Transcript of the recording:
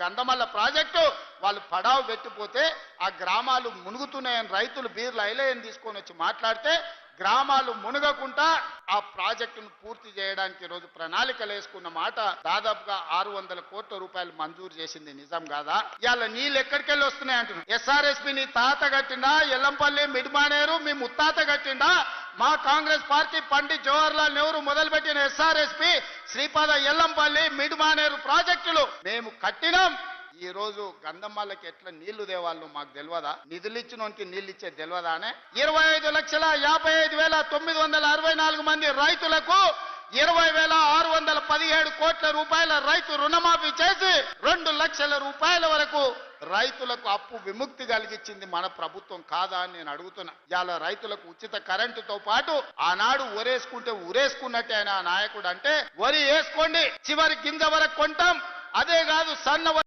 Gandhamalla project వాళ్ళు పడావు పెట్టిపోతే ఆ గ్రామాలు మునుగుతున్నాయని రైతులు బీర్లు ఐలయని తీసుకొని వచ్చి మాట్లాడితే గ్రామాలు మునగకుండా ఆ ప్రాజెక్టును పూర్తి చేయడానికి ఈరోజు ప్రణాళికలు వేసుకున్న మాట దాదాపుగా 600 కోట్ల రూపాయలు మంజూరు చేసింది నిజం కాదా? ఇవాళ నీళ్ళు ఎక్కడికి వెళ్ళి వస్తున్నాయి అంటున్నారు. ఎస్ఆర్ఎస్పి నీ తాత కట్టిండా? ఎల్లంపల్లి మిడిమానేరు మీ ముత్తాత కట్టిండా? మా కాంగ్రెస్ పార్టీ పండిత్ జవహర్లాల్ నెహ్రూ మొదలుపెట్టిన ఎస్ఆర్ఎస్పి శ్రీపాద ఎల్లంపల్లి మిడిమానేరు ప్రాజెక్టులు మేము కట్టినాం. ఈ రోజు గంధమల్లకి ఎట్లా నీళ్లు దేవాళ్ళు మాకు తెలియదా? నిధులు ఇచ్చినోనికి నీళ్ళు ఇచ్చేది తెలియదానే? 25,55,964 మంది రైతులకు 20,617 కోట్ల రూపాయల రైతు రుణమాఫీ చేసి 2 లక్షల రూపాయల వరకు రైతులకు అప్పు విముక్తి కలిగించింది మన ప్రభుత్వం కాదా అని నేను అడుగుతున్నా. ఇవాళ రైతులకు ఉచిత కరెంటుతో పాటు ఆనాడు ఒరేసుకుంటే ఉరేసుకున్నట్టే ఆయన నాయకుడు అంటే వరి వేసుకోండి చివరి గింజ వరకు కొంటాం, అదే కాదు సన్న